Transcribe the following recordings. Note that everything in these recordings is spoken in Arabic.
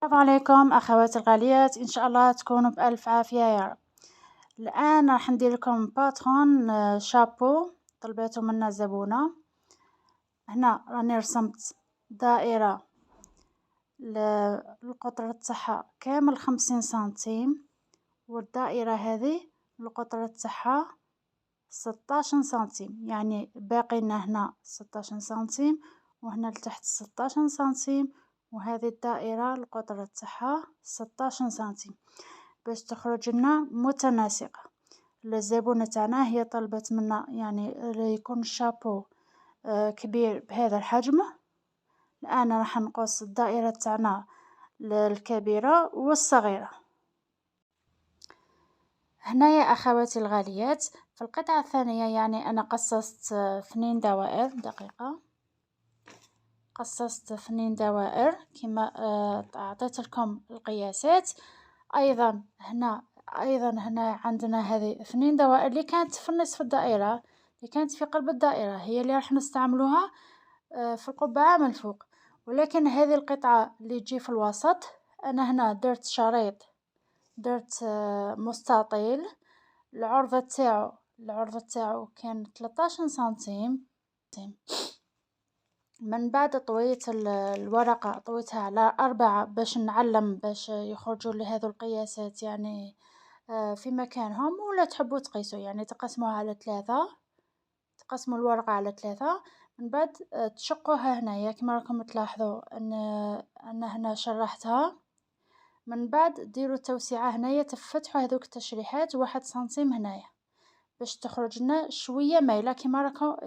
السلام عليكم أخواتي الغاليات، إن شاء الله تكونوا بألف عافية يا رب. الآن راح ندير لكم باترون شابو طلبته منا زبونة. هنا راني رسمت دائرة القطر تاعها كامل 50 سنتيم، والدائرة هذه القطر تاعها 16 سنتيم، يعني باقي لنا هنا 16 سنتيم وهنا لتحت 16 سنتيم، وهذه الدائرة القطر تاعها 16 سنتيم باش تخرج لنا متناسقة. الزبونة تاعنا هي طلبت منا يعني يكون الشابو كبير بهذا الحجم. الآن راح نقص الدائرة تاعنا الكبيرة والصغيرة. هنا يا أخواتي الغاليات في القطعة الثانية، يعني أنا قصصت 2 دوائر. دقيقة، قصصت 2 دوائر كما أعطيت لكم القياسات. أيضا هنا عندنا هذه 2 دوائر اللي كانت في نصف الدائرة، اللي كانت في قلب الدائرة، هي اللي راح نستعملوها في القبعة من الفوق. ولكن هذه القطعة اللي تجي في الوسط أنا هنا درت شريط، درت مستطيل. العرض تاعو كان 13 سنتيم. من بعد طويت الورقة، طويتها على 4 باش نعلم، باش يخرجوا لي هذو القياسات يعني في مكانهم. ولا تحبوا تقيسوا يعني تقسموها على 3، تقسموا الورقة على 3. من بعد تشقوها هنايا كما راكم تلاحظوا ان هنا شرحتها. من بعد ديروا التوسعة هنايا، تفتحوا هذوك التشريحات 1 سنتيم هنايا باش تخرج لنا شوية مايلة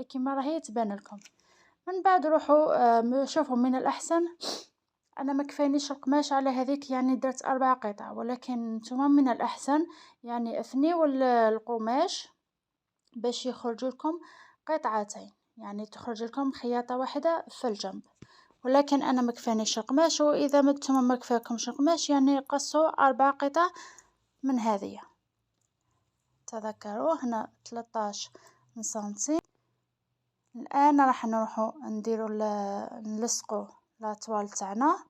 كما راهي تبان لكم. من بعد روحوا شوفوا، من الأحسن أنا ما كفانيش القماش على هذيك، يعني درت 4 قطع، ولكن نتوما من الأحسن يعني اثنيوا القماش باش يخرج لكم قطعتين، يعني تخرج لكم خياطة واحدة في الجنب. ولكن أنا ما كفانيش القماش، وإذا نتوما ما كفاكمش القماش يعني قصوا 4 قطع من هذه. تذكروا هنا 13 سنتيم. الآن راح نروحو نديرو نلصقو الاطوال تاعنا،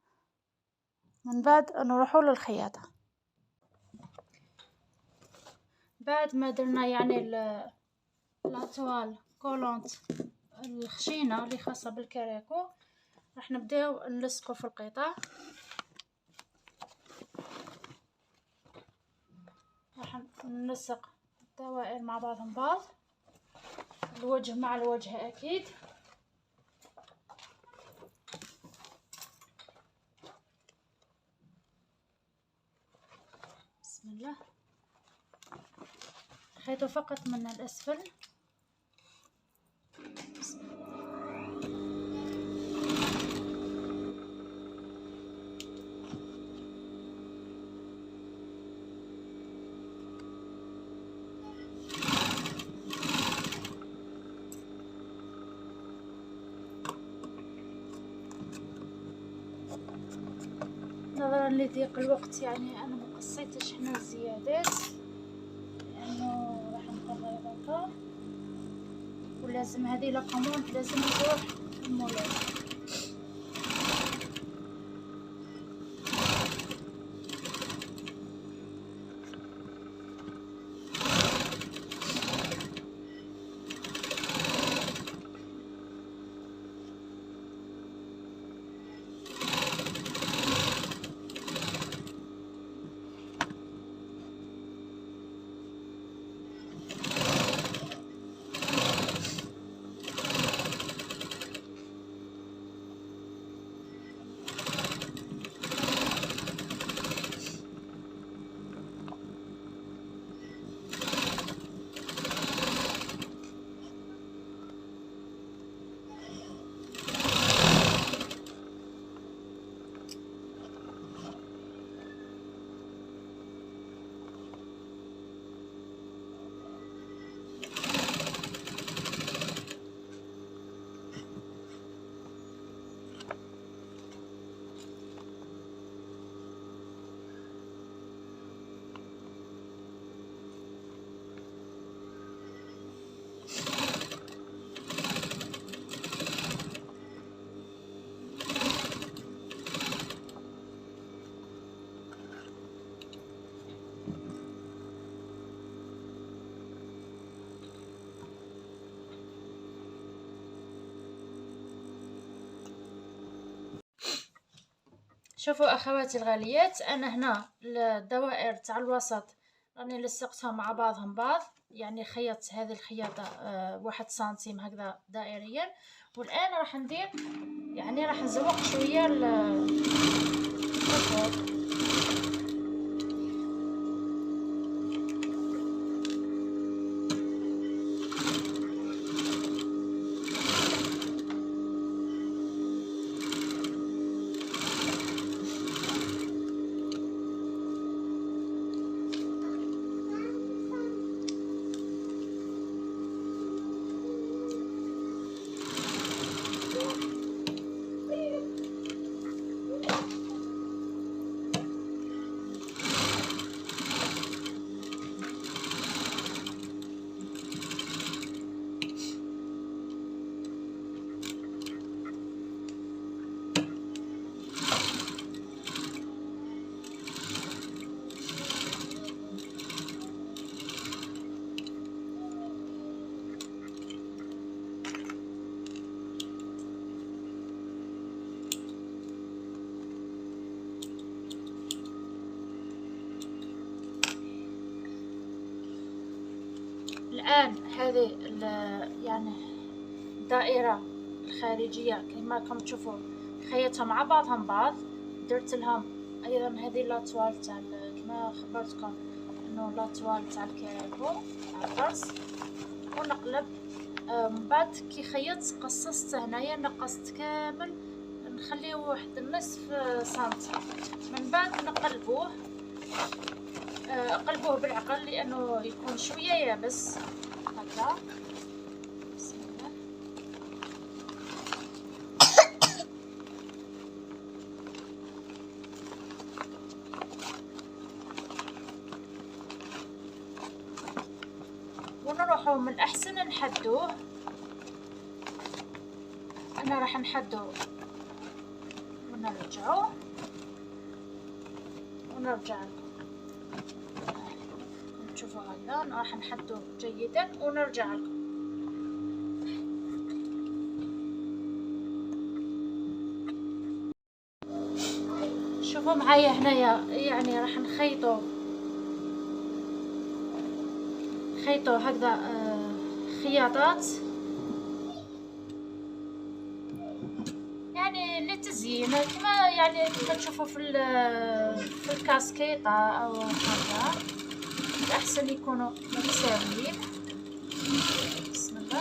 من بعد نروحو للخياطة. بعد ما درنا يعني الاطوال كولونت الخشينة اللي خاصة بالكراكو، راح نبداو نلصقو في القطع. راح نلصق الدوائر مع بعضهم بعض، الوجه مع الوجه اكيد. بسم الله. خيطوا فقط من الاسفل. بسم الله. نظرا لضيق الوقت يعني انا ما قصيتش هنا الزيادات، لانه راح نكمل هذاك، ولازم هذه لقمون لازم نروح المولاي. شوفوا اخواتي الغاليات، انا هنا الدوائر تاع الوسط راني لصقتهم مع بعضهم بعض، يعني خيطت هذه الخياطة 1 سنتيم هكذا دائريا. والان راح ندير يعني راح نزوق شوية الفوق. الآن هذه يعني الدائرة الخارجية كما راكم تشوفوا خيطها مع بعضهم بعض. درت لهم أيضا هذه لاطوال تاع كما خبرتكم انه لاطوال تاع الكاريكو تاع القرص. ونقلب من بعد كي خيطت قصصت هنايا، نقصت كامل نخليه واحد النصف سنتي. من بعد نقلبوه قلبوه بالعقل لانه يكون شويه يابس هكذا. بسم الله. ونروحوا من الاحسن نحدوه. انا راح نحدو ونرجعوه ونرجع لكم. شوفوا هذا راح نحدو جيدا ونرجع لكم. شوفوا معايا هنايا يعني راح نخيطو هكذا خياطات يعني للتزيين كما يعني كما تشوفوا في الكاسكيطة او هكذا. الأحسن يكونوا متساويين. بسم الله.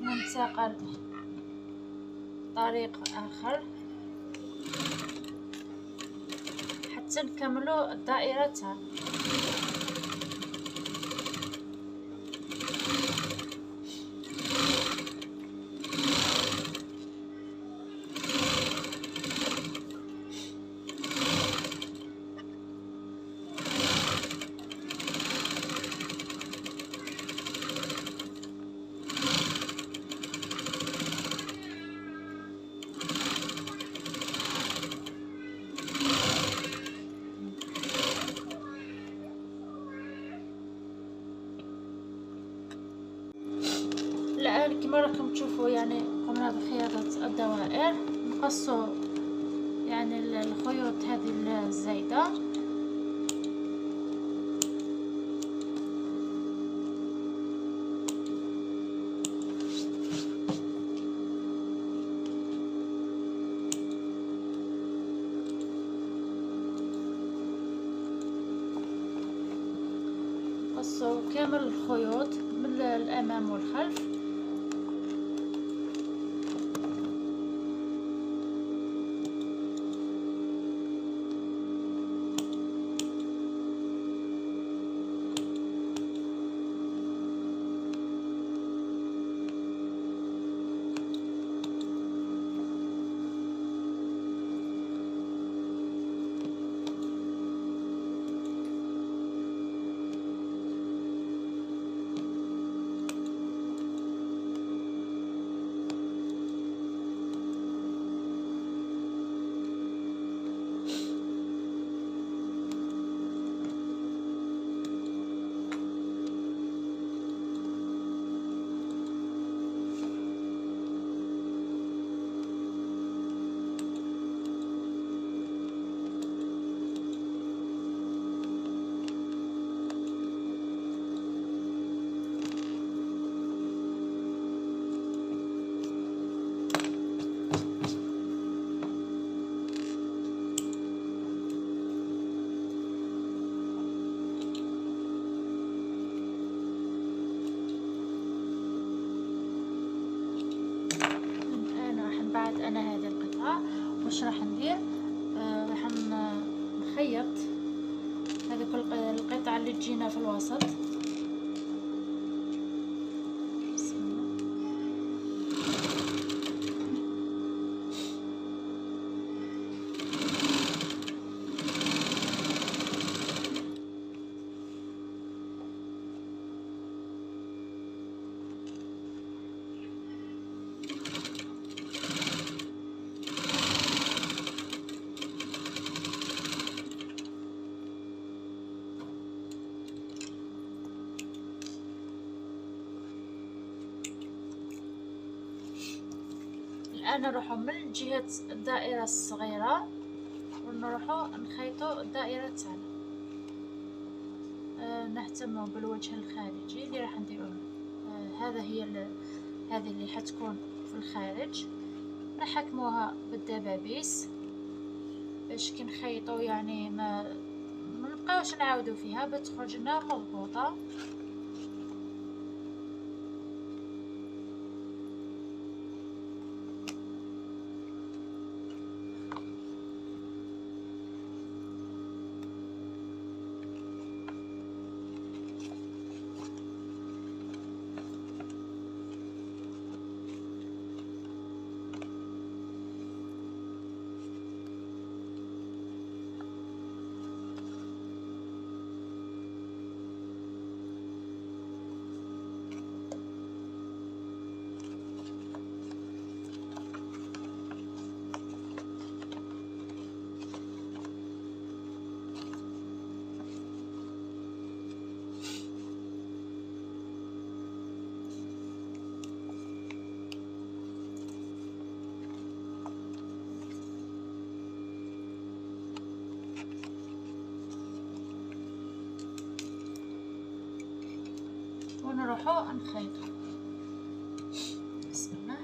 ننتقل طريق آخر حتى نكملوا الدائرة تاعنا. الآن كما راكم تشوفوا يعني قمنا بخياطة الدوائر. نقصوا يعني الخيوط هذه الزايدة. نقصوا كامل الخيوط من الامام والخلف. بعد انا هذه القطعة واش راح ندير؟ راح نخيط هذه كل القطع اللي تجينا في الوسط. الآن نروحو من جهة الدائرة الصغيرة ونروحو نخيطو الدائرة تاعنا. نهتمو بالوجه الخارجي اللي راح نديروه. هذه اللي حتكون في الخارج نحكموها بالدبابيس باش كي نخيطو يعني ما نبقاوش نعاودو فيها بتخرج لنا مضبوطة. ونروحو نخيطو. بسم الله.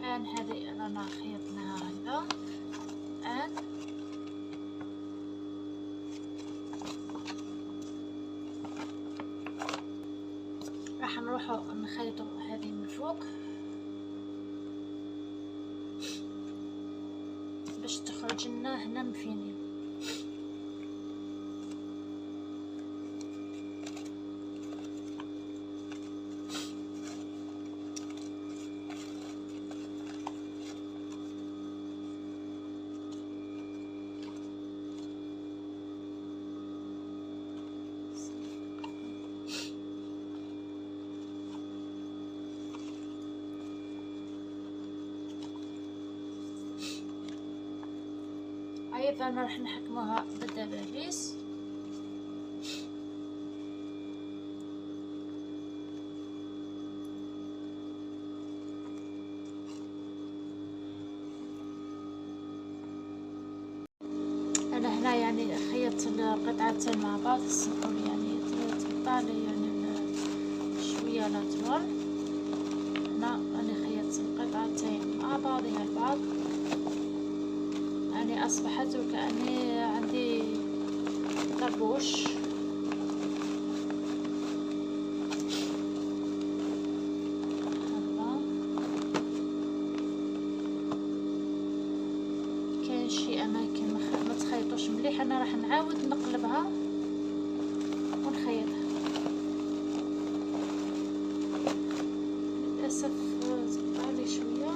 الآن هذه رانا خيطناها هكذا. الآن فوق باش تخرج لنا هنا مفينين. ايضا راح نحكموها بالدبابيس. انا هنا يعني خيطت القطعتين مع بعض، تسمحولي يعني تقطع لي يعني شويه لاترال. هنا انا خيطت القطعتين مع بعضها البعض، يعني اصبحت وكأني عندي طربوش. كاين شي اماكن ما تخيطوش مليح، انا راح نعاود نقلبها ونخيطها. للاسف تقطع لي شويه.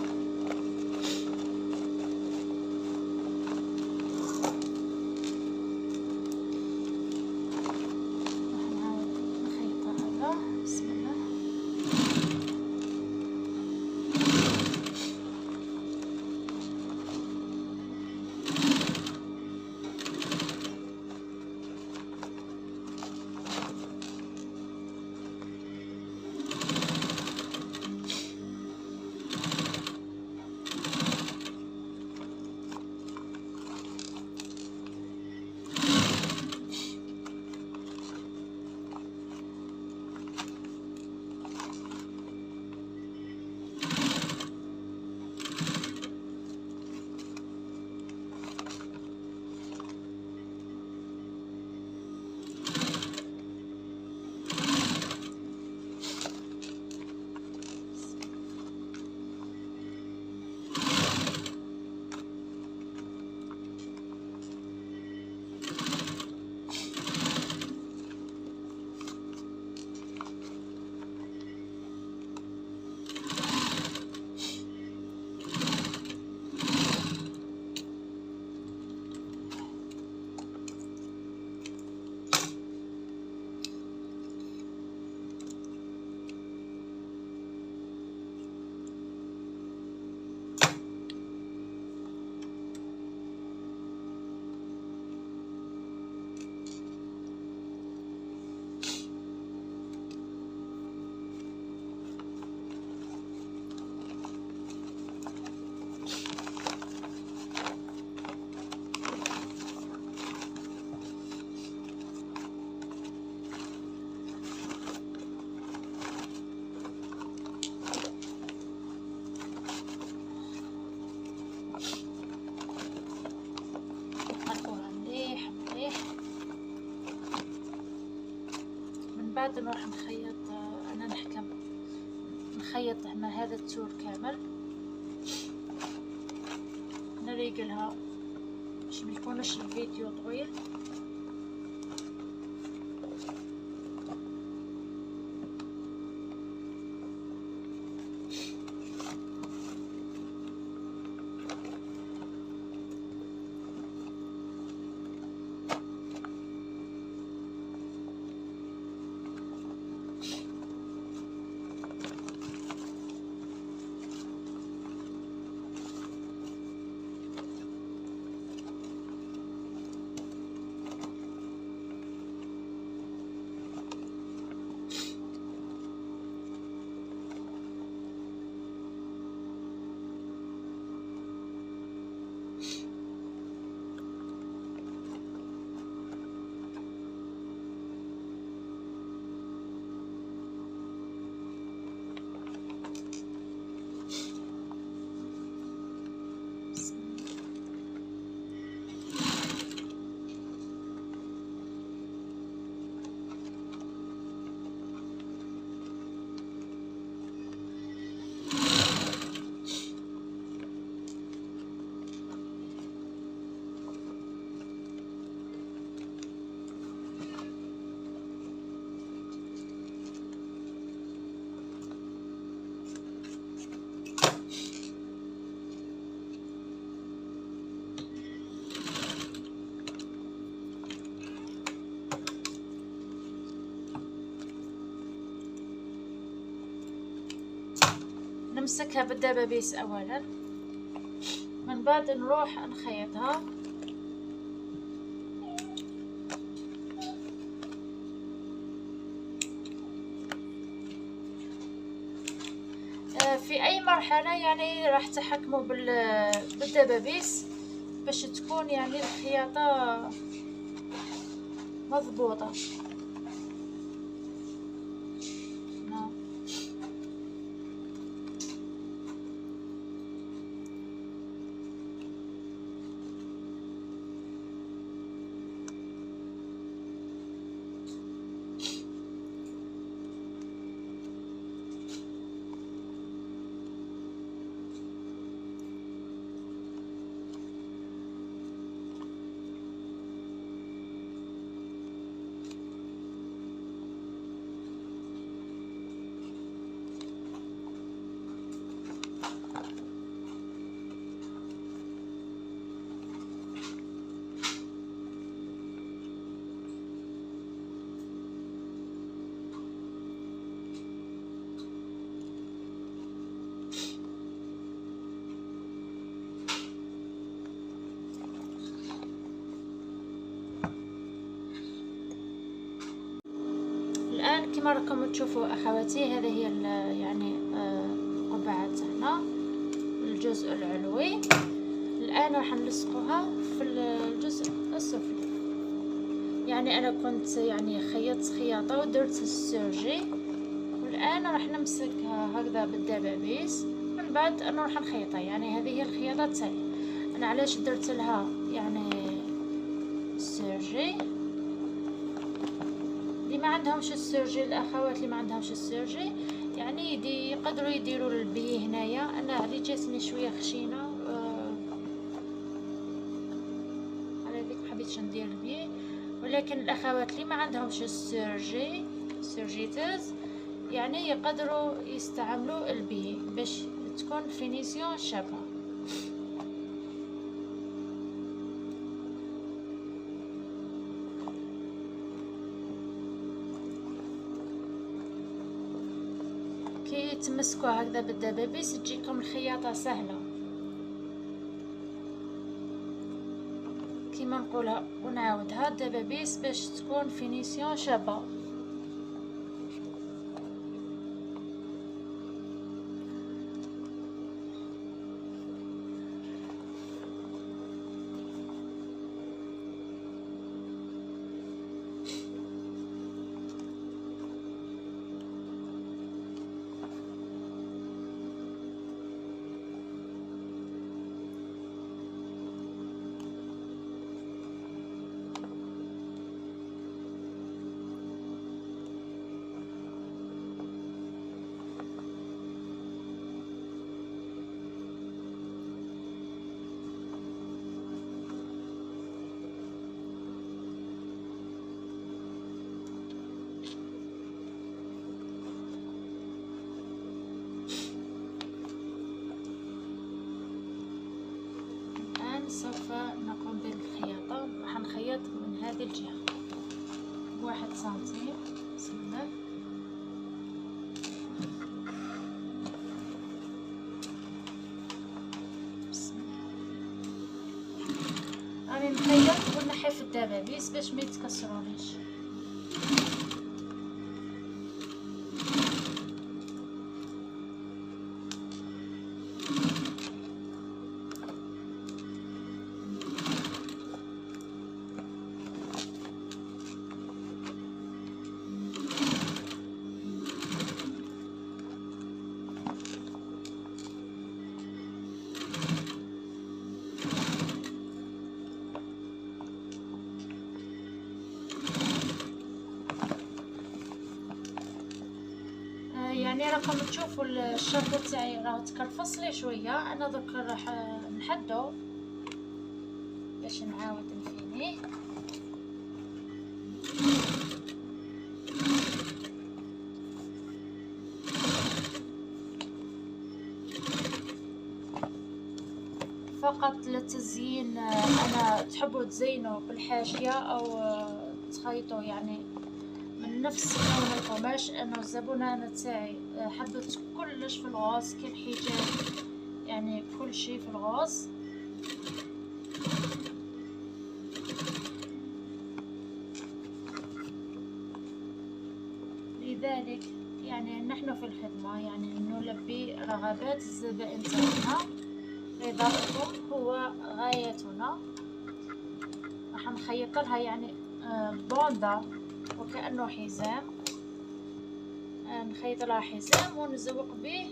بعد نروح نخيط. انا نخيط هنا هذا التور كامل، نريق لها باش ما يكونش الفيديو طويل. نمسكها بالدبابيس اولا، من بعد نروح نخيطها. في اي مرحلة يعني راح تحكموا بالدبابيس باش تكون يعني الخياطة مضبوطة. الآن كما راكم تشوفوا أخواتي، هذه هي يعني القبعة تاعنا الجزء العلوي. الآن راح نلصقوها في الجزء السفلي. يعني أنا كنت يعني خيطت خياطة ودرت السيرجي، والآن راح نمسكها هكذا بالدبابيس، من بعد نروح نخيطها. يعني هذه هي الخياطة تاعي أنا. علاش درت لها يعني السيرجي؟ اللي ما عندهمش السيرجي، الاخوات اللي ما عندهمش السيرجي يعني يقدروا يديروا البي هنايا. انا علي جاتني شويه خشينه على ذيك حبيتش ندير البي، ولكن الاخوات اللي ما عندهمش السيرجي سيرجيتز يعني يقدروا يستعملوا البي باش تكون فينيسيون شابه. كي تمسكوها هكذا بالدبابيس تجيكم الخياطة سهلة كيما نقولها ونعاودها، الدبابيس باش تكون فينيسيون شابة. سوف نقوم بالخياطة. راح نخيط من هذه الجهة 1 سنتيم. بسم الله. راني نخيط ونحي في الدبابيس باش ما يتكسروليش. يعني راكم تشوفوا الشرط تاعي راه تكرفص لي شويه. انا درك راح نحدو باش نعاود نفينيه. فقط للتزيين. انا تحبوا تزينوا بالحاشيه او تخيطوا يعني من نفس لون القماش، انه الزبونة تاعي حبت كلش في الغوص كي الحجاب، يعني كل شي في الغوص. لذلك يعني نحن في الخدمة يعني نلبي رغبات الزبائن تاعنا، رضاكم هو غايتنا. راح نخيط لها يعني بوندا وكأنه حزام، نخيط لها حزام ونزوق به.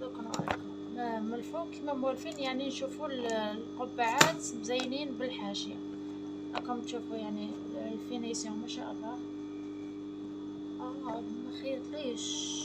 دوك نوريكم من الفوق كيما مولفين، يعني نشوفوا القبعات مزينين بالحاشية، راكم تشوفوا يعني الفينيسيون ما شاء الله. ما خيط ليش